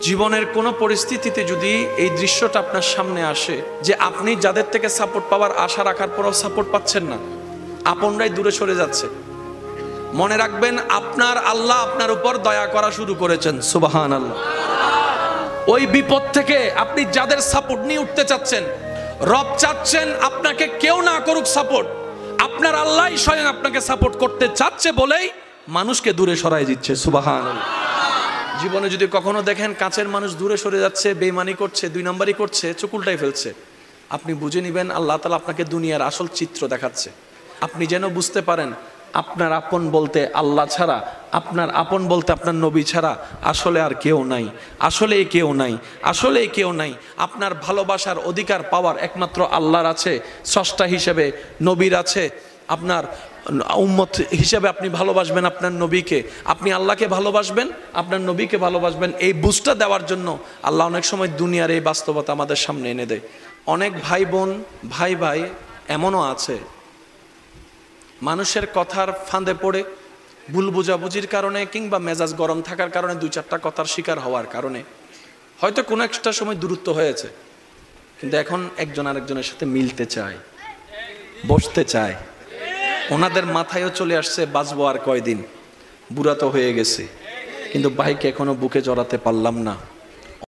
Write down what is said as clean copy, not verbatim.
জীবনের কোনো পরিস্থিতিতে যদি এই দৃশ্যটা আপনার সামনে আসে যে আপনি যাদের থেকে সাপোর্ট পাওয়ার আশা রাখার পরও সাপোর্ট পাচ্ছেন না, আপনরাই দূরে সরে যাচ্ছে, মনে রাখবেন আপনার আল্লাহ আপনার উপর দয়া করা শুরু করেছেন। সুবহানাল্লাহ। ওই বিপদ থেকে আপনি যাদের সাপোর্ট নিয়ে উঠতে চাচ্ছেন, রব চাচ্ছেন আপনাকে কেউ না করুক সাপোর্ট, আপনার আল্লাহই স্বয়ং আপনাকে সাপোর্ট করতে চাচ্ছে বলেই মানুষকে দূরে সরাই দিচ্ছে। সুবহানাল্লাহ। জীবনে যদি কখনো দেখেন কাছের মানুষ দূরে সরে যাচ্ছে, বেঈমানি করছে, দুই নম্বরই করছে, চোখ উল্টাই ফেলছে, আপনি বুঝে নেবেন আল্লাহ তাআলা আপনাকে দুনিয়ার আসল চিত্র দেখাচ্ছে। আপনি যেন বুঝতে পারেন আপনার আপন বলতে আল্লাহ ছাড়া, আপনার আপন বলতে আপনার নবী ছাড়া আসলে আর কেউ নাই, আসলে কেউ নাই, আসলে কেউ নাই। আপনার ভালোবাসার অধিকার পাওয়ার একমাত্র আল্লাহর আছে, স্রষ্টা হিসেবে নবীর আছে। আপনার উম্মত হিসেবে আপনি ভালোবাসবেন আপনার নবীকে, আপনি আল্লাহকে ভালোবাসবেন, আপনার নবীকে ভালোবাসবেন। এই বুঝটা দেওয়ার জন্য আল্লাহ অনেক সময় দুনিয়ার এই বাস্তবতা আমাদের সামনে এনে দেয়। অনেক ভাই বোন, ভাই ভাই এমনও আছে মানুষের কথার ফাঁদে পড়ে, ভুল বুঝাবুঝির কারণে কিংবা মেজাজ গরম থাকার কারণে, দুই চারটা কথার শিকার হওয়ার কারণে হয়তো কোনো একটা সময় দূরত্ব হয়েছে, কিন্তু এখন একজন আরেকজনের সাথে মিলতে চায়, বসতে চায়। ওনাদের মাথায়ও চলে আসছে বাঁচবো আর কয়দিন, বুড়া তো হয়ে গেছে, কিন্তু ভাইকে এখনো বুকে জড়াতে পারলাম না।